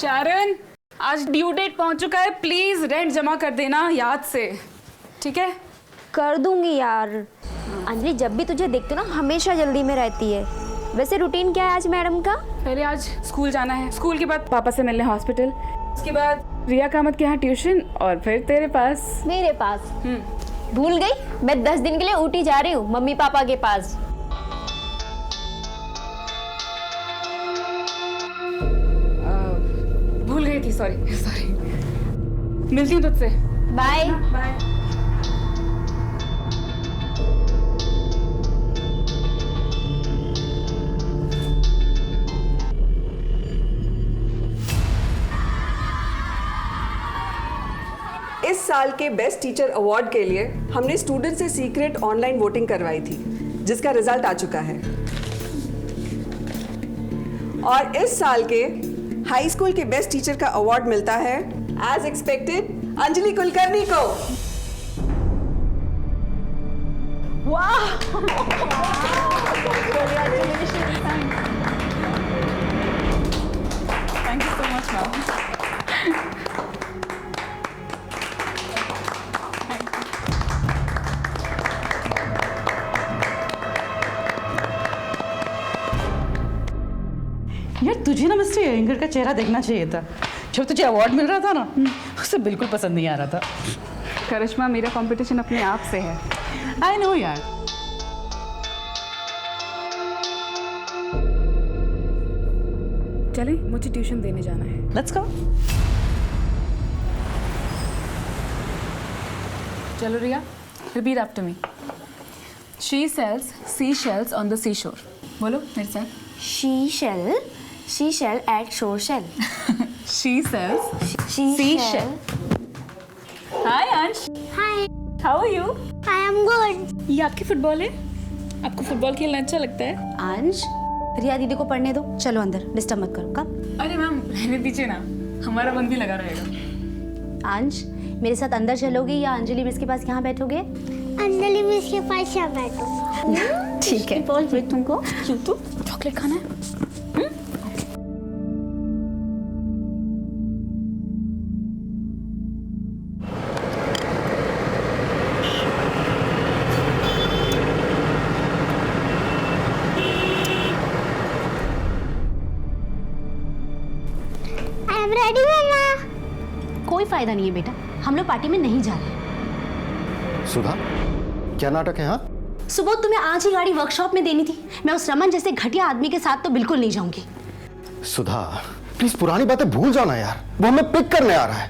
शारन, आज due date पहुंच चुका है, प्लीज रेंट जमा कर देना याद से, ठीक है? कर दूंगी यार। अंजलि जब भी तुझे देखती हूँ ना हमेशा जल्दी में रहती है। वैसे रूटीन क्या है आज मैडम का? पहले आज स्कूल जाना है, स्कूल के बाद पापा से मिलने हॉस्पिटल, उसके बाद रिया कामत के यहाँ ट्यूशन और फिर तेरे पास। मेरे पास? भूल गई, मैं 10 दिन के लिए ऊटी जा रही हूँ मम्मी पापा के पास। भूल गई थी, सॉरी। मिलती हूँ तुझसे। Bye bye. इस साल के बेस्ट टीचर अवार्ड के लिए हमने स्टूडेंट से सीक्रेट ऑनलाइन वोटिंग करवाई थी, जिसका रिजल्ट आ चुका है। और इस साल के हाई स्कूल के बेस्ट टीचर का अवार्ड मिलता है एज एक्सपेक्टेड अंजलि कुलकर्णी को। वाह! Thank you so much ma'am. यार तुझे ना मिस्टर एंगर का चेहरा देखना चाहिए था जब तुझे अवार्ड मिल रहा था ना। उसे बिल्कुल पसंद नहीं आ रहा था। करिश्मा, मेरा कंपटीशन अपने आप से है। आई नो यार। चले, मुझे ट्यूशन देने जाना है। Let's go. चलो Riya, repeat after me. She sells sea shells on the sea shore. बोलो मेरे साथ। She shall at shore shell. She sells She seashell. Hi अंश। Hi, How are you? I am good. ये आपकी फुटबॉल है? आपको football खेलना अच्छा लगता है? अंश, रिया दीदी को पढ़ने दो, चलो अंदर, डिस्टर्ब मत करो। कब? अरे मैम रहने दीजिए ना, हमारा मन भी लगा रहेगा। अंश, मेरे साथ अंदर चलोगे या अंजलि मिस के पास यहाँ बैठोगे? अंजलि मिस के पास यहाँ बैठो। ठीक है। बोल फिर तुमको तो चॉकलेट खाना है? आई एम रेडी मम्मा। कोई फायदा नहीं है बेटा, हम लोग पार्टी में नहीं जा रहे। सुधा, क्या नाटक है? हाँ, सुबह तुम्हें आज ही गाड़ी वर्कशॉप में देनी थी। मैं उस रमन जैसे घटिया आदमी के साथ तो बिल्कुल नहीं जाऊंगी। सुधा प्लीज पुरानी बातें भूल जाना यार। वो हमें पिक करने आ रहा है।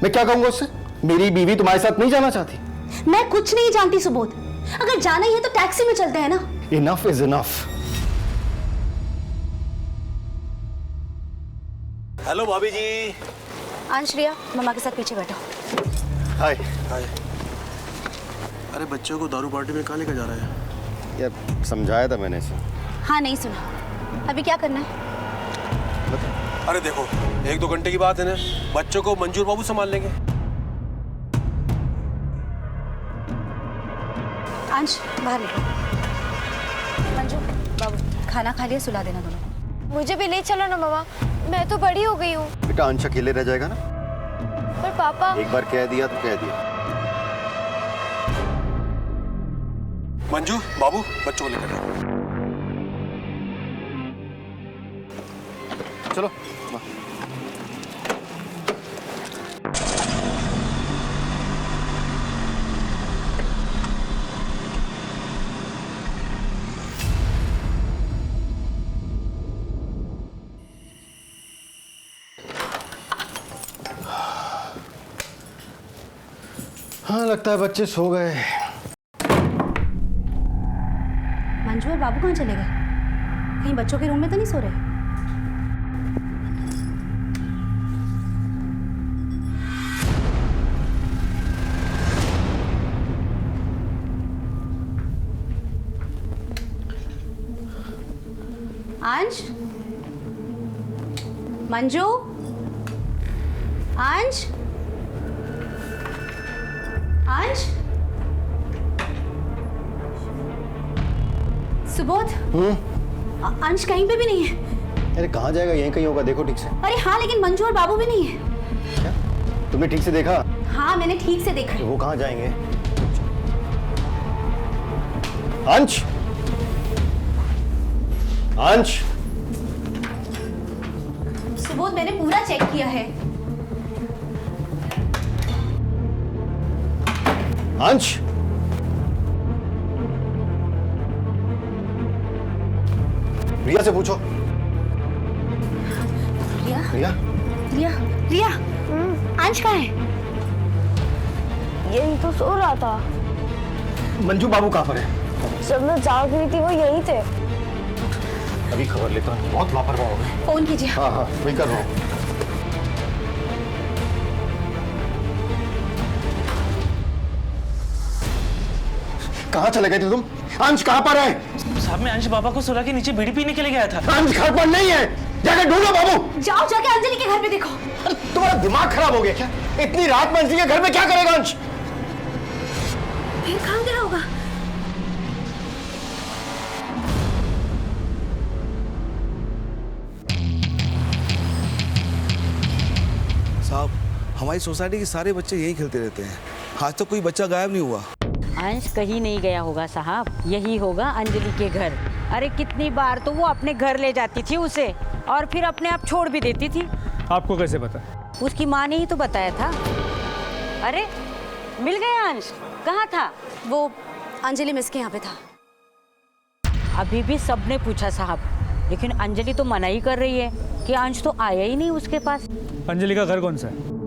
मैं क्या कहूंगा उससे? मेरी बीवी तुम्हारे साथ नहीं जाना चाहती। मैं कुछ नहीं जानती सुबोध। अगर जाना ही है तो टैक्सी में चलते हैं ना। Enough is enough. हेलो भाभी जी। अंश, रिया, मम्मा के साथ पीछे बैठो। हाय। हाय। अरे बच्चों को दारू पार्टी में कहाँ लेकर जा रहा है? यार समझाया था मैंने इसे। हाँ, नहीं सुना। अभी क्या करना है? अरे देखो, 1-2 घंटे की बात है ना, बच्चों को मंजूर बाबू संभाल लेंगे। अंश, बाहर निकलो। मंजू, बाबू, खाना खा लिया, सुला देना दोनों को। मुझे भी ले चलो ना मम्मा, मैं तो बड़ी हो गई हूँ। बेटा अंश अकेले रह जाएगा ना। पर पापा। एक बार कह दिया तो कह दिया। मंजू बाबू, बच्चों को लेकर जाओ। चलो। हाँ, लगता है बच्चे सो गए। मंजू और बाबू कहाँ चले गए? कहीं बच्चों के रूम में तो नहीं सो रहे? अंश, मंजू, अंश, अंश, सुबोध, अंश कहीं पे भी नहीं है। अरे कहाँ जाएगा, यहीं कहीं होगा, देखो ठीक से। अरे हाँ, लेकिन मंजू और बाबू भी नहीं है। क्या तुमने ठीक से देखा? हाँ, मैंने ठीक से देखा है। वो कहाँ जाएंगे? अंश, अंश, सुबोध, मैंने पूरा चेक किया है। अंश, रिया से पूछो। रिया, रिया, रिया, रिया, अंश कहाँ है? यही तो सो रहा था। मंजू बाबू कहाँ पर है? जब मैं जाग रही थी वो यही थे। अभी खबर लेता हूँ, बहुत लापरवाह हो गए। फोन कीजिए। हाँ हाँ वही कर रहा हूँ। कहाँ चले गए थे तुम? अंश कहाँ पर है? साहब मैं अंश बाबा को सुला के नीचे बीड़ी पीने के लिए गया था। अंश घर पर नहीं है, जाकर ढूंढो बाबू। जाओ, जाके अंजलि के घर पे देखो। अरे तुम्हारा दिमाग खराब हो गया क्या? इतनी रात में अंजलि के घर में क्या करेगा अंश? फिर कहाँ गया होगा? साहब हमारी सोसाइटी के सारे बच्चे यही खेलते रहते हैं, आज तक कोई बच्चा गायब नहीं हुआ। अंश कहीं नहीं गया होगा साहब, यही होगा अंजलि के घर। अरे कितनी बार तो वो अपने घर ले जाती थी उसे और फिर अपने आप छोड़ भी देती थी। आपको कैसे पता? उसकी माँ ने ही तो बताया था। अरे मिल गया अंश, कहाँ था? वो अंजलि मिस के यहाँ पे था। अभी भी सबने पूछा साहब, लेकिन अंजलि तो मना ही कर रही है कि अंश तो आया ही नहीं उसके पास। अंजलि का घर कौन सा है?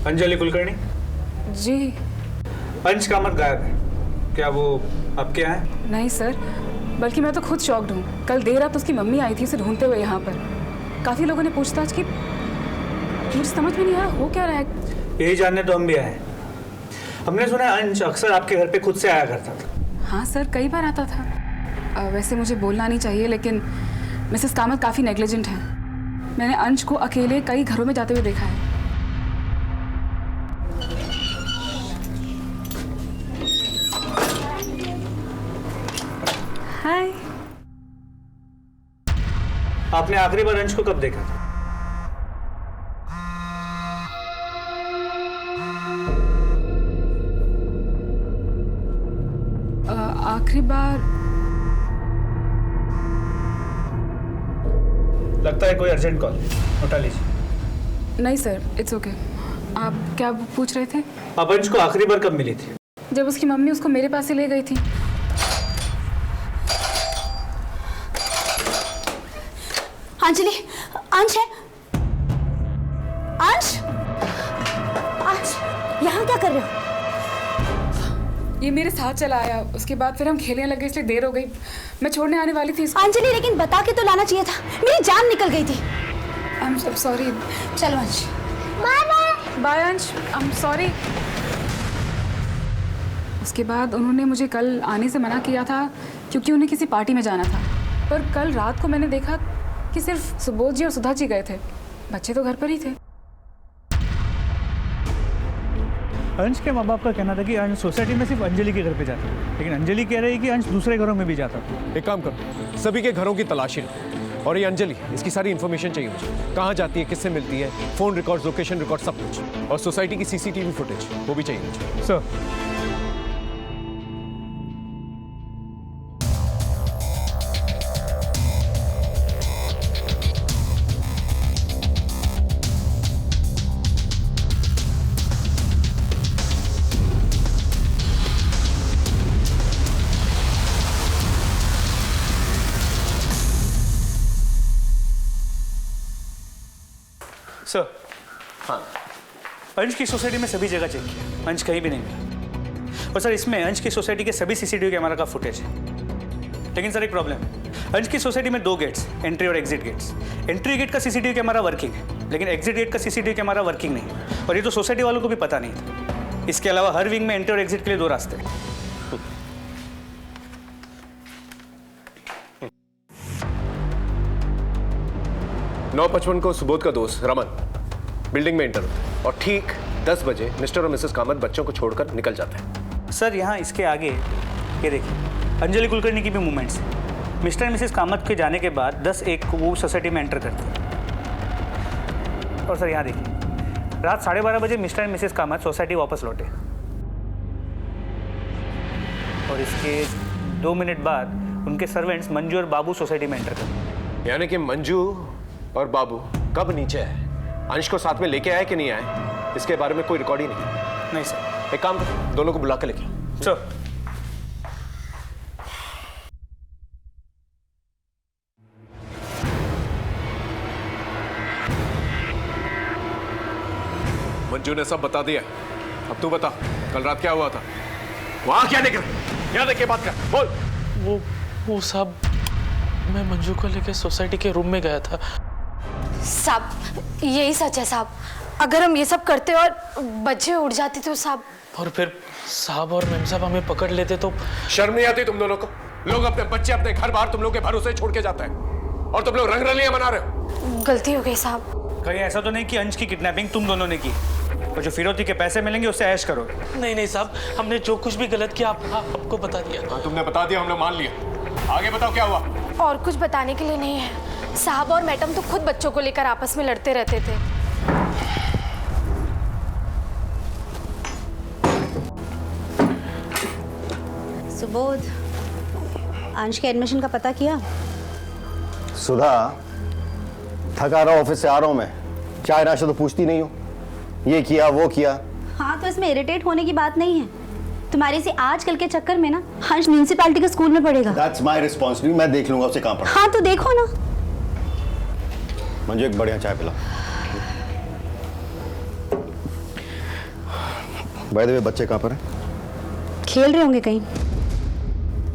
अंजलि कुलकर्णी। जी अंश कामत गायब है, क्या वो आपके यहाँ है? नहीं सर, बल्कि मैं तो खुद शॉक्ड हूँ। कल देर रात उसकी मम्मी आई थी उसे ढूंढते हुए यहाँ पर। काफ़ी लोगों ने पूछताछ की, मुझे समझ में नहीं आया हो क्या रहा है। यही जानने तो हम भी आए। हमने सुना है अंश अक्सर आपके घर पे खुद से आया करता था। हाँ सर, कई बार आता था। वैसे मुझे बोलना नहीं चाहिए, लेकिन मिसेस कामत काफ़ी नेग्लिजेंट है। मैंने अंश को अकेले कई घरों में जाते हुए देखा है। हाय। आपने आखिरी बार अंश को कब देखा था? आखिरी बार लगता है कोई अर्जेंट कॉल, उठा लीजिए। नहीं सर, इट्स ओके। आप क्या पूछ रहे थे? आप अंश को आखिरी बार कब मिली थी? जब उसकी मम्मी उसको मेरे पास से ले गई थी। अंजलि, अंश है। अंश, अंश, यहाँ क्या कर रहे हो? ये मेरे साथ चला आया, उसके बाद फिर हम खेलने लगे, इसलिए देर हो गई। मैं छोड़ने आने वाली थी इसको। अंजलि, लेकिन बता के तो लाना चाहिए था, मेरी जान निकल गई थी। I am sorry. चलो अंश। Bye bye. बाय अंश, आई एम सॉरी। उसके बाद उन्होंने मुझे कल आने से मना किया था क्योंकि उन्हें किसी पार्टी में जाना था। पर कल रात को मैंने देखा कि सिर्फ सुबोध जी और सुधा जी गए थे, बच्चे तो घर पर ही थे। अंश के माँ बाप का कहना था कि अंश सोसाइटी में सिर्फ अंजलि के घर पे जाता है, लेकिन अंजलि कह रही है कि अंश दूसरे घरों में भी जाता था। एक काम करो, सभी के घरों की तलाशी लो, और ये अंजलि, इसकी सारी इन्फॉर्मेशन चाहिए मुझे। कहाँ जाती है, किससे मिलती है, फोन रिकॉर्ड, लोकेशन रिकॉर्ड, सब कुछ। और सोसाइटी की सीसीटीवी फुटेज वो भी चाहिए मुझे। सर, सर, हाँ, अंश की सोसाइटी में सभी जगह चेक किया, अंश कहीं भी नहीं मिला। और सर, इसमें अंश की सोसाइटी के सभी सीसीटीवी कैमरा का फुटेज है। लेकिन सर एक प्रॉब्लम है, अंश की सोसाइटी में 2 गेट्स, एंट्री और एग्जिट गेट्स। एंट्री गेट का सीसीटीवी कैमरा वर्किंग है, लेकिन एग्जिट गेट का सीसीटीवी कैमरा वर्किंग नहीं। और ये तो सोसाइटी वालों को भी पता नहीं था। इसके अलावा हर विंग में एंट्री और एग्जिट के लिए 2 रास्ते हैं। 9:55 को सुबोध का दोस्त रमन बिल्डिंग में एंटर होता है और ठीक 10 बजे मिस्टर और मिसेस कामत बच्चों को छोड़कर निकल जाते हैं। सर यहाँ इसके आगे ये देखिए अंजलि कुलकर्णी की भी मूवमेंट्स है। मिस्टर और मिसेस कामत के जाने के बाद 10:01 को वो सोसाइटी में एंटर करते हैं। और सर यहाँ देखिए रात 12:30 बजे मिस्टर और मिसेस कामत सोसाइटी वापस लौटे और इसके 2 मिनट बाद उनके सर्वेंट्स मंजू और बाबू सोसाइटी में एंटर करते। यानी कि मंजू और बाबू कब नीचे आए, अंश को साथ में लेके आए कि नहीं आए, इसके बारे में कोई रिकॉर्ड ही नहीं। नहीं सर। एक काम करो, दोनों को बुला के लेके आओ। सर मंजू ने सब बता दिया। अब तू बता कल रात क्या हुआ था, वहां क्या देख रहा, यहाँ देख के बात कर, बोल। वो साहब मैं मंजू को लेके सोसाइटी के रूम में गया था। साहब यही सच है साहब, अगर हम ये सब करते और बच्चे उड़ जाते तो साहब। और फिर साहब और मेम साहब हमें पकड़ लेते तो। शर्म नहीं आती तुम दोनों को? लोग अपने बच्चे अपने घर बाहर तुम लोग के भरोसे छोड़ के जाते हैं और तुम लोग रंगरलियां मना रहे हो। गलती हो गई साहब। कहीं ऐसा तो नहीं कि अंश की किडनैपिंग तुम दोनों ने की और जो फिरौती के पैसे मिलेंगे उससे ऐश करो? नहीं नहीं साहब, हमने जो कुछ भी गलत किया आपको बता दिया। हाँ तुमने बता दिया, हमने मान लिया। आगे बताओ क्या हुआ? और कुछ बताने के लिए नहीं है साहब, और मैडम तो खुद बच्चों को लेकर आपस में लड़ते रहते थे। सुबोध, अंश के एडमिशन का पता किया? सुधा, थका रहा ऑफिस से आ रहा हूं मैं, चाय नाश्ता तो पूछती नहीं हो, ये किया वो किया। हाँ तो इसमें इरिटेट होने की बात नहीं है। तुम्हारी से आजकल के चक्कर में ना हंस म्यूनिसिपैलिटी के स्कूल में पढ़ेगा। That's my responsibility, मैं देख लूंगा उसे कहाँ पढ़ा। हाँ तो देखो ना। मुझे एक बढ़िया चाय पिला। बाय द वे बच्चे कहाँ पर हैं? खेल रहे होंगे कहीं।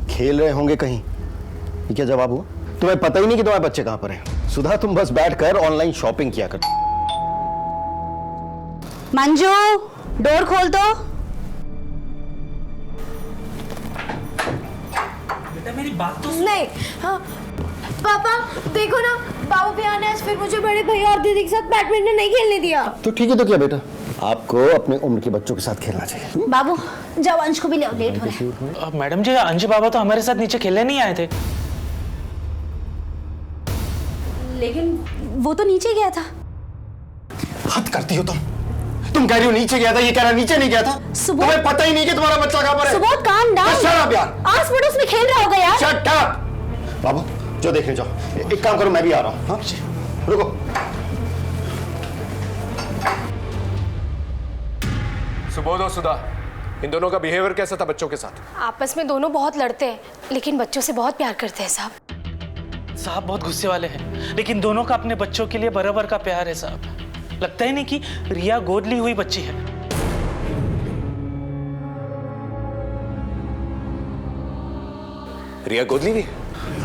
खेल रहे होंगे कहीं, ये क्या जवाब हुआ? तुम्हें पता ही नहीं कि तुम्हारे बच्चे कहाँ पर हैं। सुधा तुम बस बैठकर ऑनलाइन शॉपिंग किया कर। मंजू, डोर खोल दो। बेटा मेरी बात तो नहीं। हाँ पापा देखो ना, बाबू भैया ने आज फिर मुझे बड़े भैया और दीदी के साथ बैडमिंटन नहीं खेलने दिया। तो ठीक है, तो क्या बेटा, आपको अपने उम्र के बच्चों के साथ खेलना चाहिए। बाबू जाओ अंश को भी ले आओ, लेट हो रहा है। मैडम जी, अंश बाबा तो हमारे साथ नीचे खेलने नहीं आए थे। लेकिन वो तो नीचे गया था। हद करती हो तुम कह रही हो नीचे गया था, ये कह रहा नीचे नहीं गया था। तुम्हें पता ही नहीं कि तुम्हारा बच्चा कहां पर है। Subodh calm down. Shut up यार, आस पड़ोस में खेल रहा होगा यार। Shut up. बाबू जो देखने जाओ, एक काम करो मैं भी आ रहा हूं। हाँ रुको। सुबोध और सुधा, इन दोनों का बिहेवियर कैसा था बच्चों के साथ? आपस में दोनों बहुत लड़ते हैं लेकिन बच्चों से बहुत प्यार करते हैं साहब। साहब बहुत गुस्से वाले हैं, लेकिन दोनों का अपने बच्चों के लिए बराबर का प्यार है साहब। लगता ही नहीं कि रिया गोद ली हुई बच्ची है। रिया गोद ली हुई?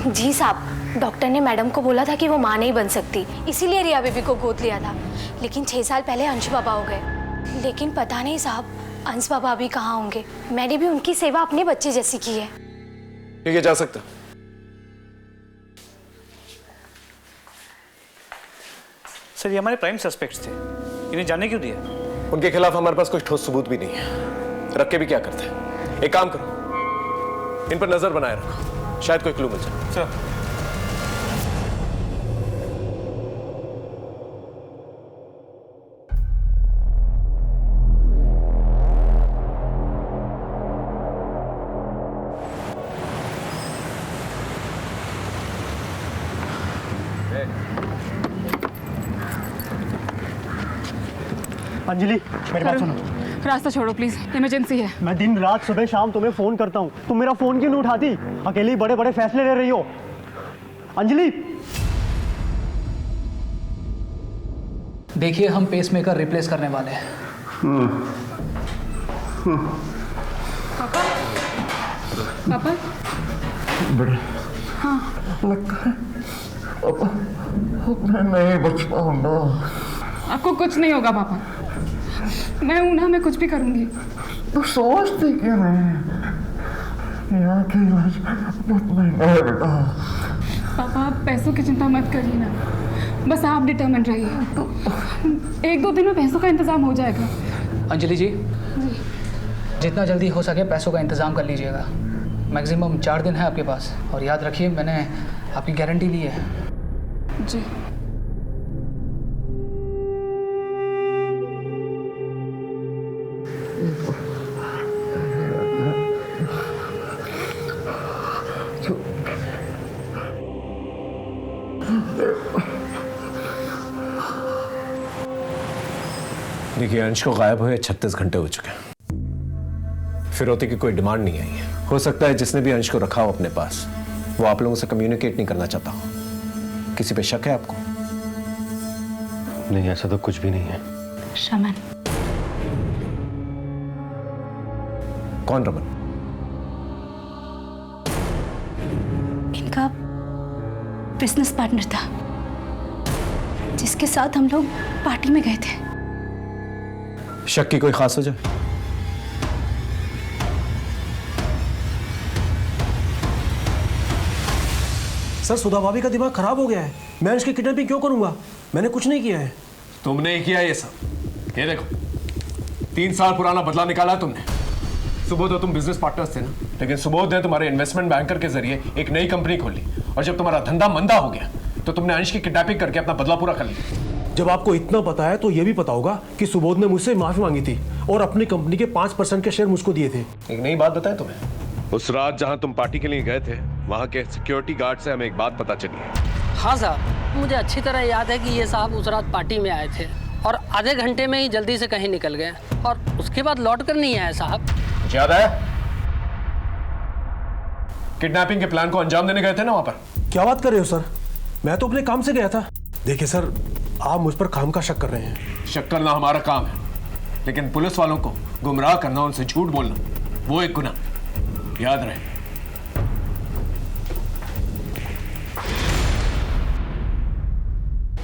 जी साहब, डॉक्टर ने मैडम को बोला था कि वो मां नहीं बन सकती, इसीलिए रिया बेबी को गोद लिया था। लेकिन 6 साल पहले अंश बाबा हो गए। लेकिन पता नहीं साहब, अंश बाबा अभी कहाँ होंगे। मैंने भी उनकी सेवा अपने बच्चे जैसी की है। ठीक है, जा सकता। सर ये हमारे प्राइम सस्पेक्ट्स थे, इन्हें जाने क्यों दिया? उनके खिलाफ हमारे पास कोई ठोस सबूत भी नहीं है, रख के भी क्या करते हैं। एक काम करो, इन पर नजर बनाए रखो, शायद कोई क्लू मिल जाए। सर अंजलि मेरी बात सुनो। रास्ता छोड़ो प्लीज, इमरजेंसी है। मैं दिन रात सुबह शाम तुम्हें फोन करता हूँ, तुम मेरा फोन क्यों नहीं उठाती? अकेली बड़े बड़े फैसले ले रही हो अंजलि। देखिए हम पेसमेकर रिप्लेस करने वाले हैं। पापा बड़े हाँ लगता है मैं नहीं बच पाऊंगा। आपको कुछ नहीं होगा पापा, मैं हूं ना, मैं कुछ भी करूंगी। तो सोचती क्यों नहीं? यहाँ के इलाज बहुत महंगा है बेटा। पापा आप पैसों की चिंता मत करिए ना, बस आप डिटर्मिन रहिए, 1-2 दिन में पैसों का इंतजाम हो जाएगा। अंजलि जी, जितना जल्दी हो सके पैसों का इंतज़ाम कर लीजिएगा। मैक्सिमम 4 दिन है आपके पास, और याद रखिए मैंने आपकी गारंटी ली है। जी। देखिए, अंश को गायब हुए 36 घंटे हो चुके हैं। फिरौती की कोई डिमांड नहीं आई है। हो सकता है जिसने भी अंश को रखा हो अपने पास, वो आप लोगों से कम्युनिकेट नहीं करना चाहता हो। किसी पे शक है आपको? नहीं, ऐसा तो कुछ भी नहीं है। रमन। कौन रमन? इनका बिजनेस पार्टनर था, जिसके साथ हम लोग पार्टी में गए थे। शक की कोई खास वजह? सर, सुधा भाभी का दिमाग खराब हो गया है। मैं अंश की किडनैपिंग क्यों करूंगा? मैंने कुछ नहीं किया है। तुमने ही किया ये सब। ये देखो, 3 साल पुराना बदला निकाला तुमने। सुबोध और तुम बिजनेस पार्टनर्स थे ना, लेकिन सुबोध ने तुम्हारे इन्वेस्टमेंट बैंकर के जरिए एक नई कंपनी खोली, और जब तुम्हारा धंधा मंदा हो गया तो तुमने अंश की किडनैपिंग करके अपना बदला पूरा कर लिया। जब आपको इतना पता है तो ये भी पता होगा कि सुबोध ने मुझसे माफी मांगी थी और अपनी कंपनी के 5% के शेयर मुझको दिए थे। एक नई बात बताएं तुम्हें। उस रात जहां तुम पार्टी के लिए गए थे, वहां के सिक्योरिटी गार्ड से हमें एक बात पता चली है। हाँ साहब, मुझे अच्छी तरह याद है कि ये साहब उस रात पार्टी में आए थे और आधे घंटे में ही जल्दी से कहीं निकल गए, और उसके बाद लौट कर नहीं आए साहब। याद है? किडनैपिंग के प्लान को अंजाम देने गए थे ना वहां पर। क्या बात कर रहे हो सर? मैं तो अपने काम से गया था। देखिए सर, आप मुझ पर काम का शक कर रहे हैं। शक करना हमारा काम है, लेकिन पुलिस वालों को गुमराह करना, उनसे झूठ बोलना, वो एक गुनाह। याद रहे।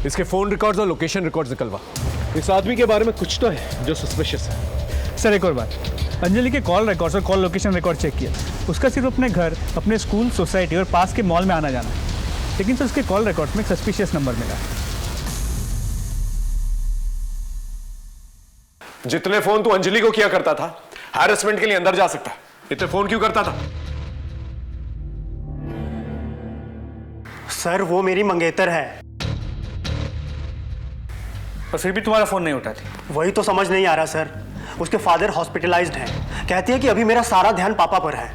इसके फोन रिकॉर्ड्स और लोकेशन रिकॉर्ड्स निकलवा। इस आदमी के बारे में कुछ तो है जो सस्पिशियस है। सर एक और बात, अंजलि के कॉल रिकॉर्ड्स और कॉल लोकेशन रिकॉर्ड चेक किया। उसका सिर्फ अपने घर, अपने स्कूल, सोसाइटी और पास के मॉल में आना जाना है, लेकिन सर उसके कॉल रिकॉर्ड में एक सस्पिशियस नंबर मिला है। जितने फोन तू अंजलि को किया करता था, हैरेसमेंट के लिए अंदर जा सकता है। इतने फोन क्यों करता था? सर, वो मेरी मंगेतर है। और फिर भी तुम्हारा फोन नहीं उठाती? वही तो समझ नहीं आ रहा सर। उसके फादर हॉस्पिटलाइज्ड हैं। कहती है कि अभी मेरा सारा ध्यान पापा पर है।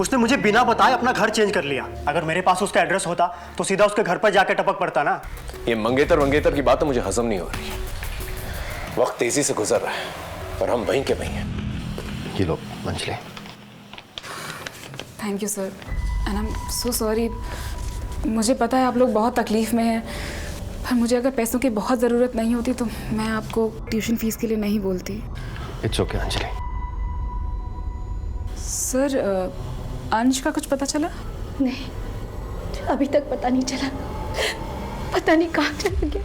उसने मुझे बिना बताए अपना घर चेंज कर लिया। अगर मेरे पास उसका एड्रेस होता तो सीधा उसके घर पर जाके टपक पड़ता ना। ये मंगेतर की बात तो मुझे हजम नहीं हो रही। वक्त तेजी से गुजर रहा है और हम वहीं के वहीं हैं। ये लो Anjali. Thank you sir, and I am so sorry. मुझे पता है आप लोग बहुत तकलीफ में हैं, पर मुझे अगर पैसों की बहुत ज़रूरत नहीं होती तो मैं आपको ट्यूशन फीस के लिए नहीं बोलती। It's okay Anjali. सर, अंश का कुछ पता चला? नहीं, अभी तक पता नहीं चला। पता नहीं कहाँ चला गया।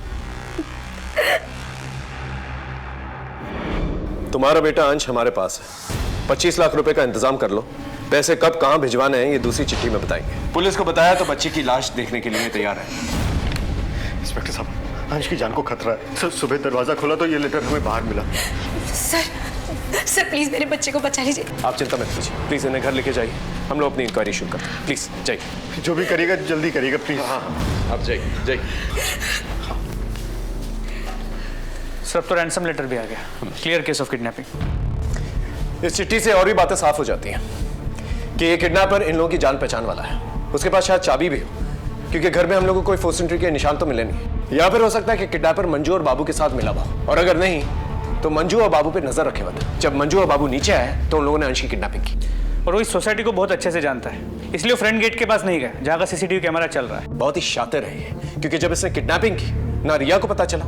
तुम्हारा बेटा अंश हमारे पास है। 25 लाख रुपए का इंतजाम कर लो। पैसे कब कहाँ भिजवाने हैं ये दूसरी चिट्ठी में बताएंगे। पुलिस को बताया तो बच्ची की लाश देखने के लिए तैयार है। इंस्पेक्टर साहब, अंश की जान को खतरा है। सर, सुबह दरवाजा खोला तो ये लेटर हमें बाहर मिला। सर प्लीज मेरे बच्चे को बचा लीजिए। आप चिंता मत कीजिए, प्लीज इन्हें घर लेके जाइए। हम लोग अपनी इंक्वायरी शुरू करते हैं। प्लीज जाइए। जो भी करिएगा जल्दी करिएगा प्लीज। हाँ, आप जाइए। सर, अब तो रैंसम लेटर भी आ गया। Clear case of kidnapping. इस चिट्ठी से और भी बातें साफ हो जाती हैं कि ये किडनैपर इन लोगों की जान पहचान वाला है। उसके पास शायद चाबी भी हो, क्योंकि घर में हम लोगों को कोई फोर्स एंट्री के निशान तो मिले नहीं। या फिर हो सकता है कि किडनैपर मंजू और बाबू के साथ मिला हुआ, और अगर नहीं तो मंजू और बाबू पे नजर रखे हुए थे। जब मंजू और बाबू नीचे आए तो उन लोगों ने अंश की किडनैपिंग की। और वो इस सोसाइटी को बहुत अच्छे से जानता है, इसलिए वो फ्रंट गेट के पास नहीं गया जहाँ का सीसीटीवी कैमरा चल रहा है। बहुत ही शातिर है ये, क्योंकि जब इसने किडनैपिंग की ना रिया को पता चला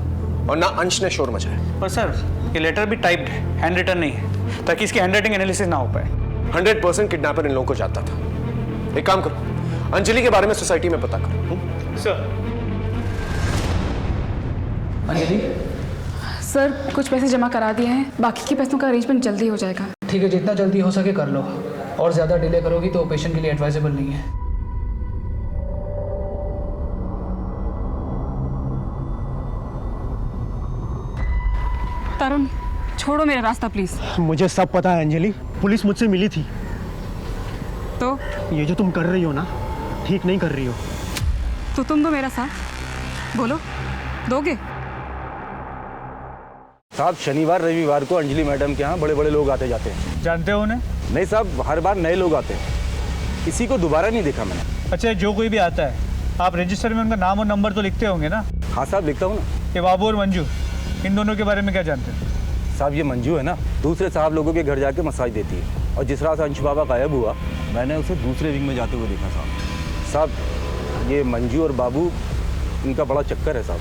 और ना अंश ने शोर मचाया। पर सर, ये लेटर भी टाइप्ड है, हैंड रिटन नहीं है, ताकि इसकी हैंडराइटिंग एनालिसिस ना हो पाए। 100% किडनैपर इन लोगों को जानता था। एक काम करो, अंजलि के बारे में सोसाइटी में पता करो। सर। अंजलि? सर, कुछ पैसे जमा करा दिए हैं, बाकी के पैसों का अरेंजमेंट जल्दी हो जाएगा। ठीक है, जितना जल्दी हो सके कर लो, और ज़्यादा डिले करोगी तो ऑपरेशन के लिए एडवाइजेबल नहीं है। तरुण, छोड़ो मेरा रास्ता प्लीज। मुझे सब पता है अंजलि, पुलिस मुझसे मिली थी। तो ये जो तुम कर रही हो ना, ठीक नहीं कर रही हो। तो तुम दो मेरा साथ, बोलो दोगे? साहब शनिवार रविवार को अंजलि मैडम के यहाँ बड़े बड़े लोग आते जाते हैं। जानते हो उन्हें? नहीं साहब, हर बार नए लोग आते हैं, किसी को दोबारा नहीं देखा मैंने। अच्छा, जो कोई भी आता है आप रजिस्टर में उनका नाम और नंबर तो लिखते होंगे ना? हाँ साहब, लिखता हूँ ना। ये बाबू और मंजू, इन दोनों के बारे में क्या जानते हैं? साहब ये मंजू है ना, दूसरे साहब लोगों के घर जाके मसाज देती है, और जिस रात अंश बाबा गायब हुआ मैंने उसे दूसरे विंग में जाते हुए देखा साहब। ये मंजू और बाबू, इनका बड़ा चक्कर है साहब।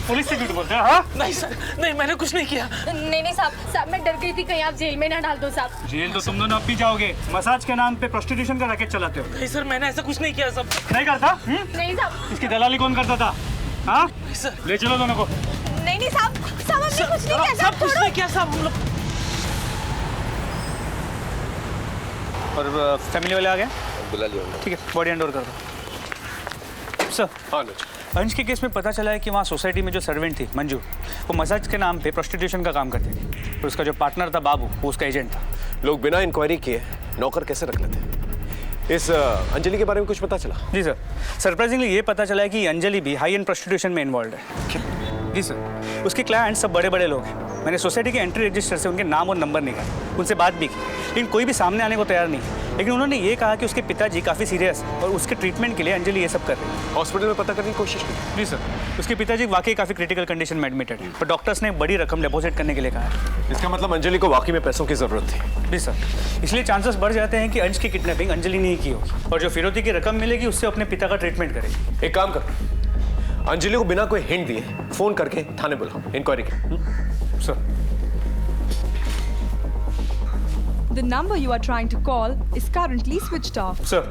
पुलिस से झूठ बोलते हैं? हाँ? नहीं सर, नहीं, मैंने कुछ नहीं किया। नहीं साहब, मैं डर गई थी कहीं आप जेल में ना डाल दो साहब। जेल तो तुम दोनों अब भी जाओगे। मसाज के नाम पे प्रोस्टिट्यूशन का रैकेट चलाते हो। नहीं सर, मैंने ऐसा कुछ नहीं किया सब। नहीं करता? नहीं साहब। इसकी दलाली कौन करता था? हाँ? सर ले चलो दोनों को। नहीं साहब, हमने कुछ नहीं किया साहब, कुछ नहीं किया साहब हम लोग। और फैमिली वाले आ गए? बुला लिया। ठीक है, बॉडी हैंड ओवर कर दो। सर, हाँ अंश के केस में पता चला है कि वहाँ सोसाइटी में जो सर्वेंट थी मंजू, वो मसाज के नाम पे प्रोस्टिट्यूशन का काम करती थी। तो उसका जो पार्टनर था बाबू, वो उसका एजेंट था। लोग बिना इंक्वायरी किए नौकर कैसे रख लेते? इस अंजलि के बारे में कुछ पता चला? जी सर, सरप्राइजिंगली ये पता चला है कि अंजलि भी हाई एंड प्रोस्टिट्यूशन में इन्वॉल्व है। जी सर, उसके क्लाइंट सब बड़े बड़े लोग हैं। मैंने सोसाइटी के एंट्री रजिस्टर से उनके नाम और नंबर निकाले, उनसे बात भी की, लेकिन कोई भी सामने आने को तैयार नहीं है। लेकिन उन्होंने ये कहा कि उसके पिताजी काफ़ी सीरियस है और उसके ट्रीटमेंट के लिए अंजलि ये सब कर रही है। हॉस्पिटल में पता करने की कोशिश की? जी सर, उसके पिताजी वाकई काफ़ी क्रिटिकल कंडीशन में एडमिटेड है, पर डॉक्टर्स ने बड़ी रकम डिपॉजिट करने के लिए कहा है। इसका मतलब अंजलि को वाकई में पैसों की जरूरत थी? जी सर, इसलिए चांसेस बढ़ जाते हैं कि अंश की किडनैपिंग अंजलि ने ही की होगी, और जो फिरौती की रकम मिलेगी उससे अपने पिता का ट्रीटमेंट करेगी। एक काम करो, अंजलि को बिना कोई हिंट दिए फोन करके थाने बुलाओ, इंक्वायरी की। Sir, The number you are trying to call is currently switched off. Sir,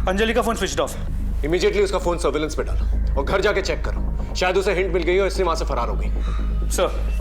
Anjali का फोन स्विच ऑफ है। इमीडिएटली उसका फोन सर्विलेंस पे डालो और घर जाके चेक करो, शायद उसे हिंट मिल गई हो इसलिए वहां से फरार हो गई। सर,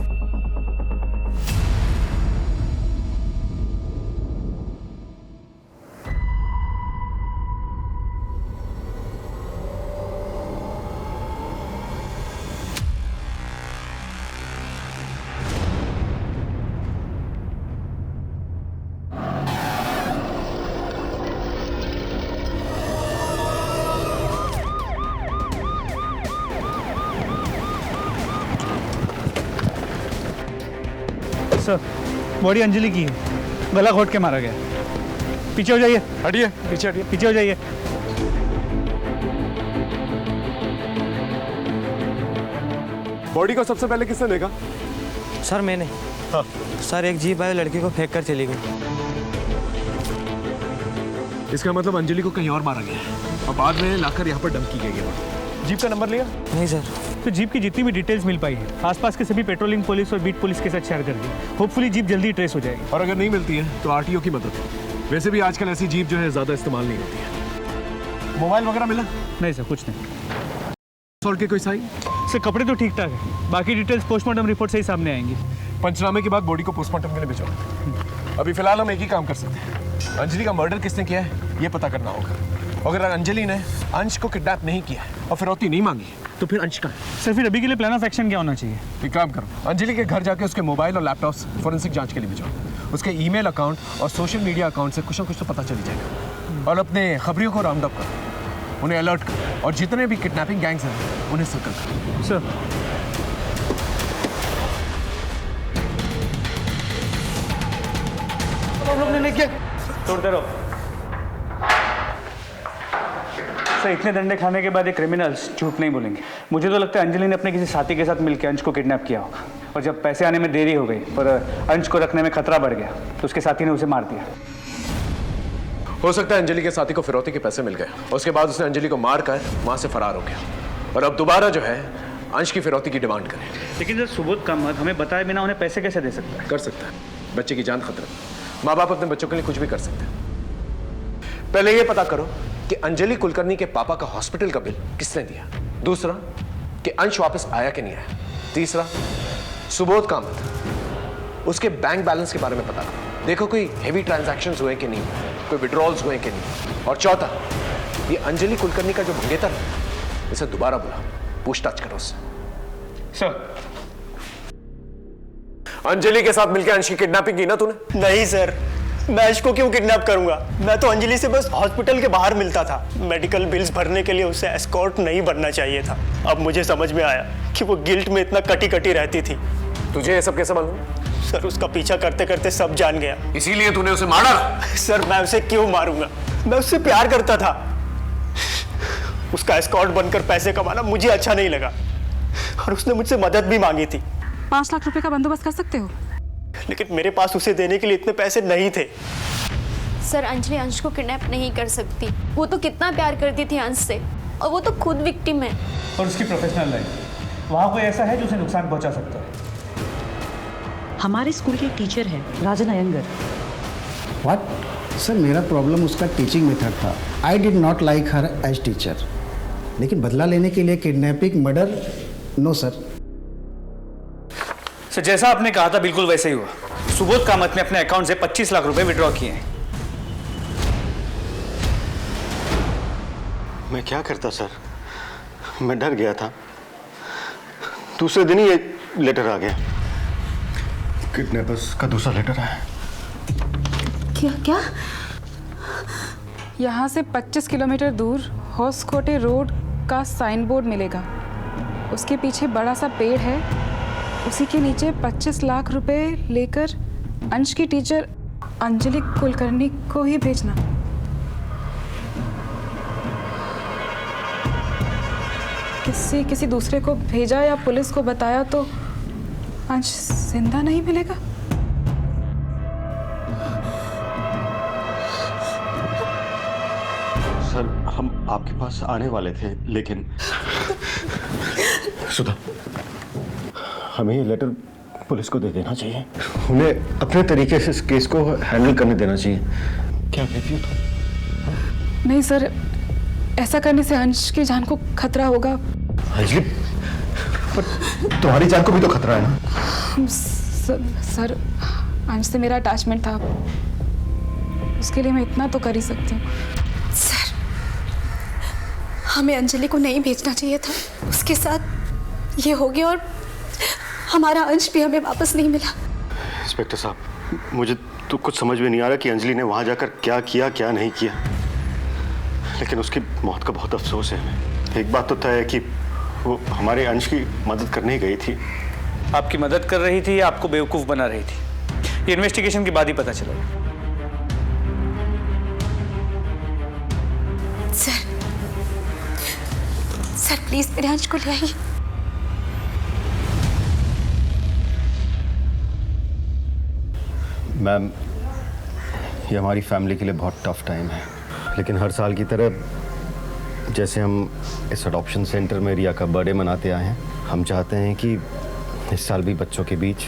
सर, बॉडी अंजलि की है, गला घोट के मारा गया। पीछे हो जाइए। हटिए, पीछे हटिए, पीछे हो जाइए। बॉडी को सबसे पहले किसने देखा? सर मैंने। हाँ। सर एक जीप आई लड़की को फेंक कर चली गई। इसका मतलब अंजलि को कहीं और मारा गया है और बाद में लाकर यहाँ पर डंप की गई है। जीप का नंबर लिया? नहीं सर। तो जीप की जितनी भी डिटेल्स मिल पाई है, आसपास के सभी पेट्रोलिंग पुलिस और बीट पुलिस के साथ शेयर कर दी। होपफुली जीप जल्दी ट्रेस हो जाएगी। और अगर नहीं मिलती है तो आरटीओ की मदद। वैसे भी आजकल ऐसी जीप जो है ज्यादा इस्तेमाल नहीं होती है। मोबाइल वगैरह मिला? नहीं सर, कुछ नहीं। सॉल्ट के कोई साइन? सर, कपड़े तो ठीक ठाक है, बाकी डिटेल्स पोस्टमार्टम रिपोर्ट से ही सामने आएंगी। पंचनामे के बाद बॉडी को पोस्टमार्टम के लिए भिजवाओ। अभी फिलहाल हम एक ही काम कर सकते हैं, अंजलि का मर्डर किसने किया है ये पता करना होगा। अगर अंजलि ने अंश को किडनैप नहीं किया और फिरौती नहीं मांगी तो फिर अंश का है। सर, फिर अभी के लिए प्लान ऑफ एक्शन क्या होना चाहिए? एक काम करो, अंजलि के घर जाके उसके मोबाइल और लैपटॉप फॉरेंसिक जांच के लिए भिजवाओ। उसके ईमेल अकाउंट और सोशल मीडिया अकाउंट से कुछ ना कुछ तो पता चल जाएगा। और अपने खबरियों को राउंड अप करो, उन्हें अलर्ट करो और जितने भी किडनैपिंग गैंग्स हैं उन्हें सर्कल करो। सर, तोड़ते रहो। सर, इतने डंडे खाने के बाद ये क्रिमिनल्स झूठ नहीं बोलेंगे। मुझे तो लगता है अंजलि ने अपने किसी साथी के साथ मिलकर अंश को किडनैप किया होगा, और जब पैसे आने में देरी हो गई और अंश को रखने में खतरा बढ़ गया तो उसके साथी ने उसे मार दिया। हो सकता है अंजलि के साथी को फिरौती के पैसे मिल गए, उसके बाद उसने अंजलि को मार कर वहां से फरार हो गया और अब दोबारा जो है अंश की फिरौती की डिमांड करे। लेकिन सर, सुबोध का मत हमें बताए बिना उन्हें पैसे कैसे दे सकता है? कर सकता है, बच्चे की जान खतरा। माँ बाप अपने बच्चों के लिए कुछ भी कर सकते हैं। पहले ये पता करो कि अंजलि कुलकर्णी के पापा का हॉस्पिटल का बिल किसने दिया। दूसरा, कि अंश वापस आया कि नहीं आया। तीसरा, सुबोध कामत, उसके बैंक बैलेंस के बारे में पता करो, देखो कोई हेवी ट्रांजैक्शंस हुए कि नहीं, कोई विड्रॉल्स हुए कि नहीं। और चौथा, ये अंजलि कुलकर्णी का जो मंगेतर है इसे दोबारा बुला, पूछताछ करो उससे। सर, अंजलि के साथ मिलकर अंश की किडनैपिंग की ना तूने? नहीं सर, मैं अंश को क्यों किडनैप करूंगा? मैं तो अंजलि से बस हॉस्पिटल के बाहर मिलता था। मेडिकल बिल्स भरने के लिए उसे एस्कॉर्ट नहीं बनना चाहिए था। अब मुझे समझ में आया कि वो गिल्ट में इतना कटी कटी रहती थी। तुझे ये सब कैसे मालूम? सर, उसका पीछा करते करते सब जान गया। इसीलिए तूने उसे मारा? सर, मैं उसे क्यों मारूंगा? मैं उससे प्यार करता था। उसका एस्कॉर्ट बनकर पैसे कमाना मुझे अच्छा नहीं लगा और उसने मुझसे मदद भी मांगी थी। 5 लाख रुपए का बंदोबस्त कर सकते हो? लेकिन मेरे पास उसे देने के लिए इतने पैसे नहीं थे। सर, अंजलि अंश को किडनैप नहीं कर सकती। वो तो कितना प्यार करती थी अंश से, और वो तो खुद विक्टिम है। और उसकी प्रोफेशनल लाइफ, वहाँ कोई ऐसा है जो उसे नुकसान पहुँचा सकता है। हमारे स्कूल के टीचर है राजन अयंगर। व्हाट? सर, मेरा प्रॉब्लम उसका टीचिंग मेथड था। I did not like her as teacher. लेकिन बदला लेने के लिए kidnapping, murder, no sir. Sir, जैसा आपने कहा था बिल्कुल वैसे ही हुआ। सुबोध कामत ने अपने अकाउंट से 25 लाख रुपए विड्रॉ किए हैं। मैं क्या करता सर? मैं डर गया था। दूसरे दिन ही एक लेटर आ गया। किडनैपर्स का दूसरा लेटर है। क्या? यहाँ से 25 किलोमीटर दूर होसकोटे रोड का साइन बोर्ड मिलेगा। उसके पीछे बड़ा सा पेड़ है। उसी के नीचे 25 लाख रुपए लेकर अंश की टीचर अंजलि कुलकर्णी को ही भेजना। किसी दूसरे को भेजा या पुलिस को बताया तो अंश जिंदा नहीं मिलेगा। सर, हम आपके पास आने वाले थे, लेकिन सुधा, हमें ये लेटर पुलिस को दे देना चाहिए। उन्हें अपने तरीके से इस केस को हैंडल करने देना चाहिए। क्या कहती हो तुम? नहीं सर, ऐसा करने से अंश की जान को खतरा होगा। अंजलि, पर तुम्हारी जान को भी तो खतरा है ना? सर, अंश से मेरा अटैचमेंट था, उसके लिए मैं इतना तो कर ही सकती हूँ। सर, हमें अंजलि को नहीं भेजना चाहिए था। उसके साथ ये हो गया और हमारा अंश भी हमें वापस नहीं मिला। इंस्पेक्टर साहब, मुझे तो कुछ समझ में नहीं आ रहा कि अंजलि ने वहां जाकर क्या किया, क्या नहीं किया। लेकिन उसकी मौत का बहुत अफसोस है हमें। एक बात तो तय है कि वो हमारे अंश की मदद करने ही गई थी। आपकी मदद कर रही थी या आपको बेवकूफ़ बना रही थी, ये इन्वेस्टिगेशन के बाद ही पता चलेगा। सर प्लीज मेरे अंश को ले आइए। मैम, ये हमारी फैमिली के लिए बहुत टफ टाइम है, लेकिन हर साल की तरह जैसे हम इस अडॉप्शन सेंटर में रिया का बर्थडे मनाते आए हैं, हम चाहते हैं कि इस साल भी बच्चों के बीच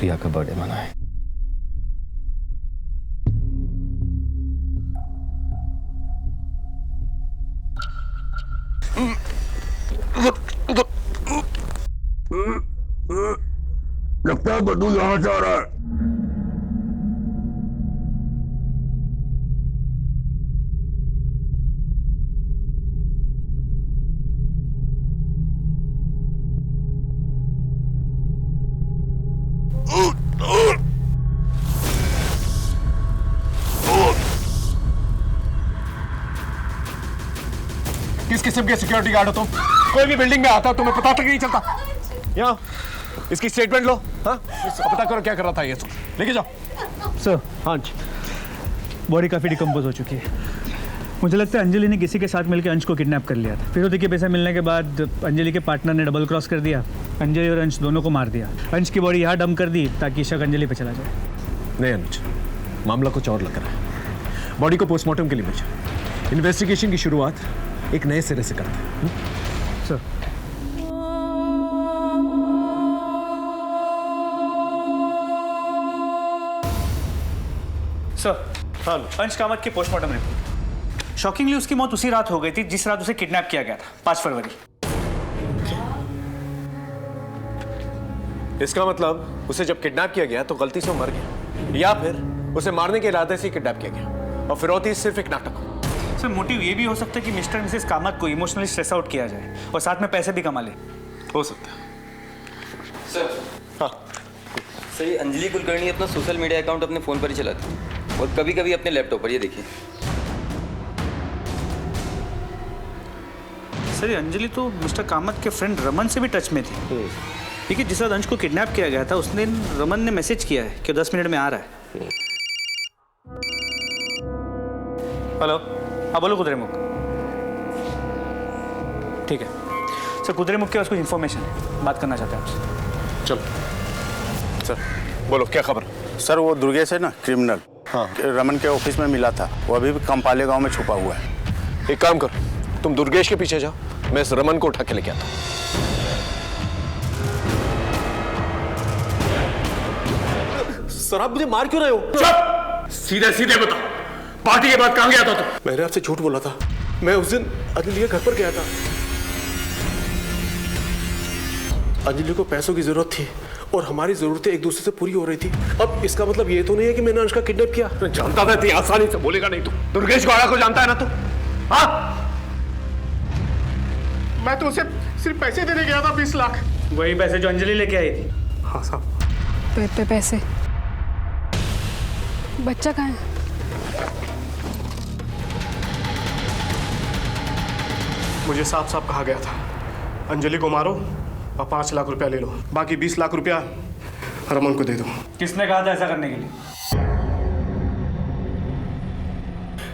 रिया का बर्थडे मनाएं। लगता है बड्डू यहाँ जा रहा है। किस किस्म के सिक्योरिटी गार्ड हो तुम? कोई भी बिल्डिंग में आता तुम्हें पता तक नहीं चलता। यहाँ इसकी स्टेटमेंट लो। हाँ, पता करो क्या कर रहा था ये सब। लेके जाओ। सर, हाँ जी, बॉडी काफ़ी डिकम्पोज हो चुकी है। मुझे लगता है अंजलि ने किसी के साथ मिलकर अंश को किडनैप कर लिया था। फिरौती के पैसा मिलने के बाद अंजलि के पार्टनर ने डबल क्रॉस कर दिया। अंजलि और अंश दोनों को मार दिया। अंश की बॉडी यहाँ डंप कर दी ताकि शक अंजलि पे चला जाए। नहीं अनुज, मामला कुछ और लग रहा है। बॉडी को पोस्टमार्टम के लिए भेजा। इन्वेस्टिगेशन की शुरुआत एक नए सिरे से करते हैं। सर, हाँ, अंश कामत की पोस्टमार्टम रिपोर्ट। शॉकिंगली उसकी मौत उसी रात हो गई थी जिस रात उसे किडनैप किया गया था, 5 फरवरी। इसका मतलब उसे जब किडनैप किया गया तो गलती से वो मर गया, या फिर उसे मारने के इरादे से किडनैप किया गया और फिरौती सिर्फ एक नाटक हो। सर, मोटिव ये भी हो सकता है कि मिस्टर और मिसेस कामत को इमोशनली स्ट्रेस आउट किया जाए और साथ में पैसे भी कमा ले। हो सकता है। सर, हाँ सर ये अंजलि कुलकर्णी अपना सोशल मीडिया अकाउंट अपने फ़ोन पर ही चलाती है और कभी कभी अपने लैपटॉप पर, ये देखिए। सर ये अंजलि तो मिस्टर कामत के फ्रेंड रमन से भी टच में थी। देखिए जिस अंश को किडनैप किया गया था उस दिन रमन ने मैसेज किया है कि 10 मिनट में आ रहा है। हेलो, हाँ बोलो कुद्रेमुख। ठीक है सर, कुद्रेमुख के पास कुछ इन्फॉर्मेशन है, बात करना चाहते हैं आपसे। चल सर बोलो क्या खबर। सर वो दुर्गेश है ना क्रिमिनल, हाँ रमन के ऑफिस में मिला था, वो अभी भी कंपाले गांव में छुपा हुआ है। एक काम कर, तुम दुर्गेश के पीछे जाओ, मैं इस रमन को उठा के लेके आता हूँ। सर आप मुझे मार क्यों रहे हो? चुप! सीधे सीधे बता, पार्टी के बाद कहां गया था तू? मैंने आपसे झूठ बोला था, मैं उस दिन अंजलि के घर पर गया था। अंजलि को पैसों की जरूरत थी और हमारी जरूरतें एक दूसरे से पूरी हो रही थी। अब इसका मतलब ये तो नहीं है कि मैंने अंश का किडनैप किया। मैं जानता था इतनी आसानी से बोलेगा नहीं। तू दुर्गेश गौड़ा को जानता है ना तू? हाँ मैं तो उसे सिर्फ पैसे देने गया था, 20 लाख। वही पैसे जो अंजलि लेके आई थी? हाँ साहब। पैसे? बच्चा कहाँ है? मुझे साफ साफ कहा गया था अंजलि को मारो और 5 लाख रुपया ले लो, बाकी 20 लाख रुपया रमन को दे दो। किसने कहा था ऐसा करने के लिए?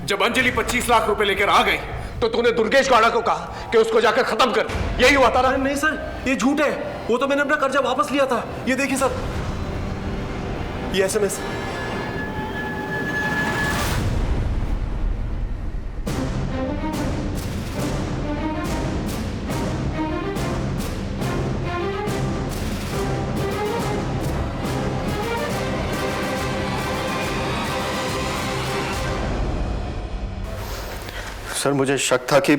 जब अंजलि 25 लाख रुपए लेकर आ गई तो तूने दुर्गेश गौड़ा को कहा कि उसको जाकर खत्म कर, यही हुआ था ना? नहीं सर ये झूठ है, वो तो मैंने अपना कर्जा वापस लिया था। ये देखिए सर, ये SMS। सर मुझे शक था कि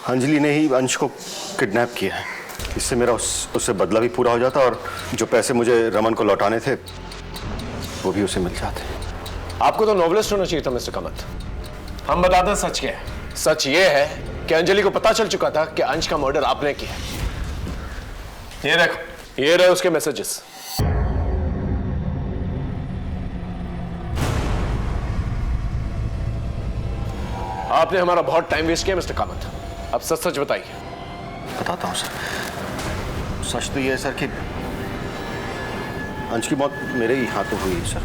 अंजलि ने ही अंश को किडनैप किया है, इससे मेरा उससे बदला भी पूरा हो जाता और जो पैसे मुझे रमन को लौटाने थे वो भी उसे मिल जाते। आपको तो नॉवलिस्ट होना चाहिए था मिस्टर कामत। हम बताते हैं सच क्या है। सच ये है कि अंजलि को पता चल चुका था कि अंश का मर्डर आपने किया। ये देखो, ये रहे उसके मैसेजेस। आपने हमारा बहुत टाइम वेस्ट किया मिस्टर कामत, अब सच सच बताइए। बताता हूँ सर, सच तो ये है सर कि अंश की मौत मेरे ही हाथों हुई है सर।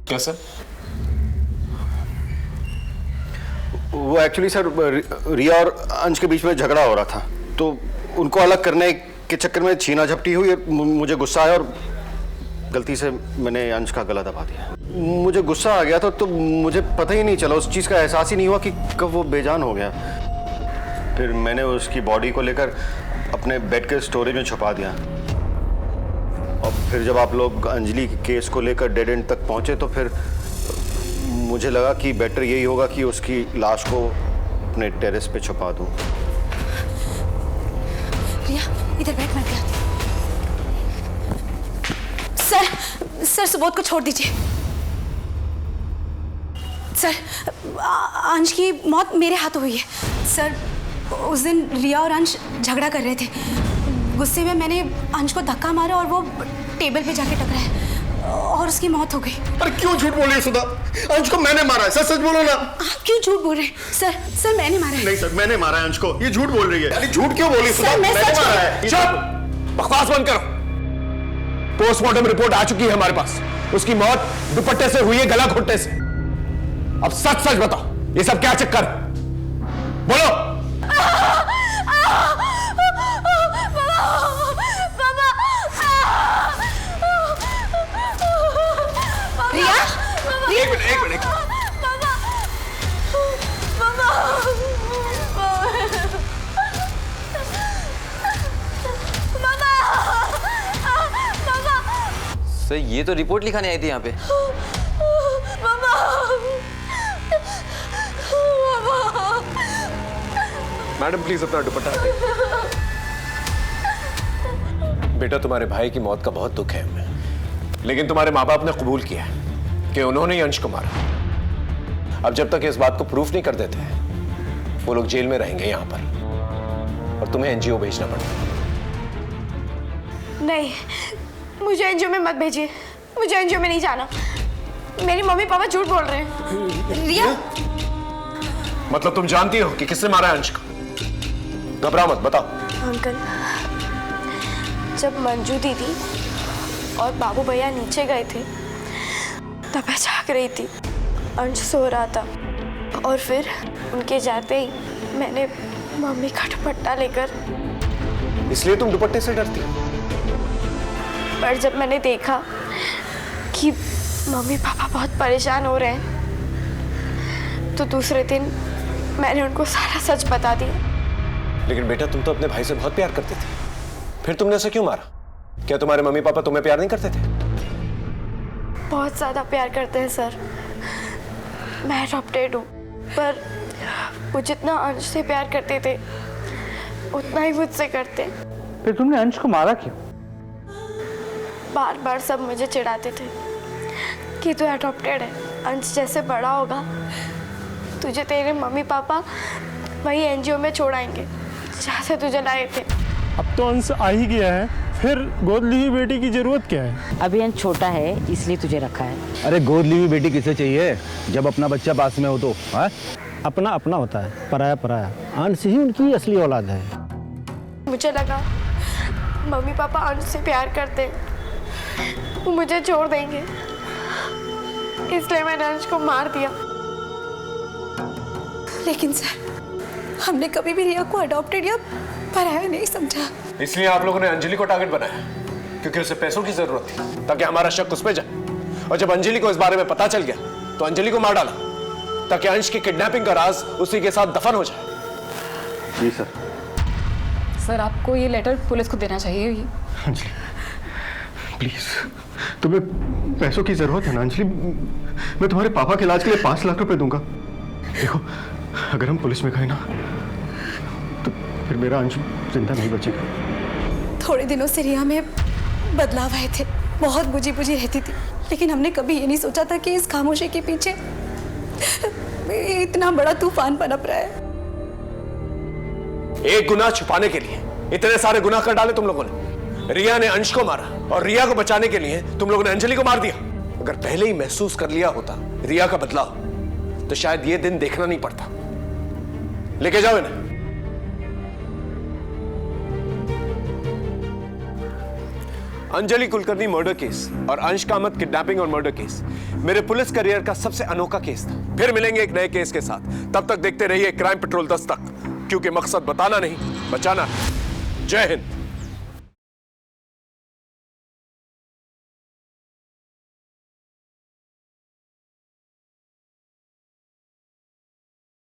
कैसे? वो एक्चुअली सर रिया और अंश के बीच में झगड़ा हो रहा था, तो उनको अलग करने के चक्कर में छीना झपटी हुई, मुझे गुस्सा आया और गलती से मैंने अंश का गला दबा दिया। मुझे गुस्सा आ गया था तो मुझे पता ही नहीं चला, उस चीज़ का एहसास ही नहीं हुआ कि कब वो बेजान हो गया। फिर मैंने उसकी बॉडी को लेकर अपने बेड के स्टोरेज में छुपा दिया और फिर जब आप लोग अंजलि के केस को लेकर डेड एंड तक पहुंचे तो फिर मुझे लगा कि बेटर यही होगा कि उसकी लाश को अपने टेरेस पे छुपा दूं। रिया इधर बैठ, मैं क्या? सर सुबोध को छोड़ दीजिए। सर अंश की मौत मेरे हाथों हुई है। सर उस दिन रिया और अंश झगड़ा कर रहे थे, गुस्से में मैंने अंश को धक्का मारा और वो टेबल पे जाके टकराया और उसकी मौत हो गई। अरे क्यों झूठ बोल रही है सुधा? अंश को मैंने मारा है, सच सच बोलो ना। आप क्यों झूठ बोल रहे हैं? सर मैंने मारा है। नहीं सर मैंने मारा है अंश को, ये झूठ बोल रही है। अरे झूठ क्यों बोली सुधा? मैंने मारा है। चुप, बकवास बंद करो। पोस्टमार्टम रिपोर्ट आ चुकी है हमारे पास, उसकी मौत दुपट्टे से हुई है, गला घोटने से। अब सच सच बताओ, ये सब क्या चक्कर? बोलो। एक मिनट। सर ये तो रिपोर्ट लिखाने आई थी यहाँ पे। मैडम प्लीज अपना दुपट्टा हटाइए। बेटा तुम्हारे भाई की मौत का बहुत दुख है हमें, लेकिन तुम्हारे माँ बाप ने कबूल किया है कि उन्होंने ही अंश को मारा। अब जब तक इस बात को प्रूफ नहीं कर देते वो लोग जेल में रहेंगे यहाँ पर और तुम्हें एनजीओ भेजना पड़ेगा। नहीं, मुझे एनजीओ में मत भेजिए, मुझे एनजीओ में नहीं जाना। मेरी मम्मी पापा झूठ बोल रहे हैं। रिया, मतलब तुम जानती हो कि किसने मारा है अंश को? घबरा मत, बताओ। अंकल, जब मंजू दीदी और बाबू भैया नीचे गए थे तब मैं जाग रही थी, अंश सो रहा था और फिर उनके जाते ही मैंने मम्मी का दुपट्टा लेकर। इसलिए तुम दुपट्टे से डरती हो? पर जब मैंने देखा कि मम्मी पापा बहुत परेशान हो रहे हैं तो दूसरे दिन मैंने उनको सारा सच बता दिया। लेकिन बेटा, तुम तो अपने भाई से बहुत प्यार करते थे, फिर तुमने उसे क्यों मारा? क्या तुम्हारे मम्मी पापा तुम्हें प्यार नहीं करते थे? बहुत ज्यादा प्यार करते हैं सर। मैं अडॉप्टेड हूँ, पर वो जितना अंश से प्यार करते थे उतना ही मुझसे करते। फिर तुमने अंश को मारा क्यों? बार बार सब मुझे चिढ़ाते थे कि तू अडॉप्टेड है, अंश जैसे बड़ा होगा तुझे तेरे मम्मी पापा वही एनजीओ में छोड़ाएंगे जहाँ से तुझे लाए थे। अब तो अंश आ ही गया है, फिर गोद ली हुई बेटी की जरूरत क्या है? अभी अंश छोटा है इसलिए तुझे रखा है। अरे गोद ली हुई बेटी किसे चाहिए जब अपना बच्चा पास में हो तो? हाँ, अपना अपना होता है, पराया पराया। अंश ही उनकी असली औलाद है। मुझे लगा मम्मी पापा अंश से प्यार करते, वो मुझे छोड़ देंगे, इसलिए मैंने अंश को मार दिया। लेकिन सर, हमने कभी भी रिया को अडॉप्टेड या पराया नहीं समझा। इसलिए आप लोगों ने अंजलि को टारगेट बनाया, क्योंकि उसे पैसों की जरूरत थी ताकि हमारा शक उस पे जाए। और जब अंजलि को इस बारे में पता चल गया तो अंजलि को मार डाला ताकि अंश की किडनैपिंग का राज उसी के साथ दफन हो जाए। जी सर। सर, आपको ये लेटर पुलिस को देना चाहिए। अंजलि प्लीज, तुम्हें पैसों की जरूरत है ना अंजलि? मैं तुम्हारे पापा के इलाज के लिए 5 लाख रुपए दूंगा। देखो, अगर हम पुलिस में गए ना तो फिर मेरा अंश जिंदा नहीं बचेगा। थोड़े दिनों से रिया में बदलाव आए थे, बहुत बुझी बुझी रहती थी, लेकिन हमने कभी ये नहीं सोचा था कि इस खामोशी के पीछे इतना बड़ा तूफान पनप रहा है। एक गुनाह छुपाने के लिए इतने सारे गुनाह कर डाले तुम लोगों ने। रिया ने अंश को मारा और रिया को बचाने के लिए तुम लोगों ने अंजलि को मार दिया। अगर पहले ही महसूस कर लिया होता रिया का बदलाव तो शायद ये दिन देखना नहीं पड़ता। लेके जाओ इन्हें। अंजलि कुलकर्णी मर्डर केस और अंश कामत किडनैपिंग और मर्डर केस मेरे पुलिस करियर का सबसे अनोखा केस था। फिर मिलेंगे एक नए केस के साथ। तब तक देखते रहिए क्राइम पेट्रोल 10 तक, क्योंकि मकसद बताना नहीं, बचाना है। जय हिंद।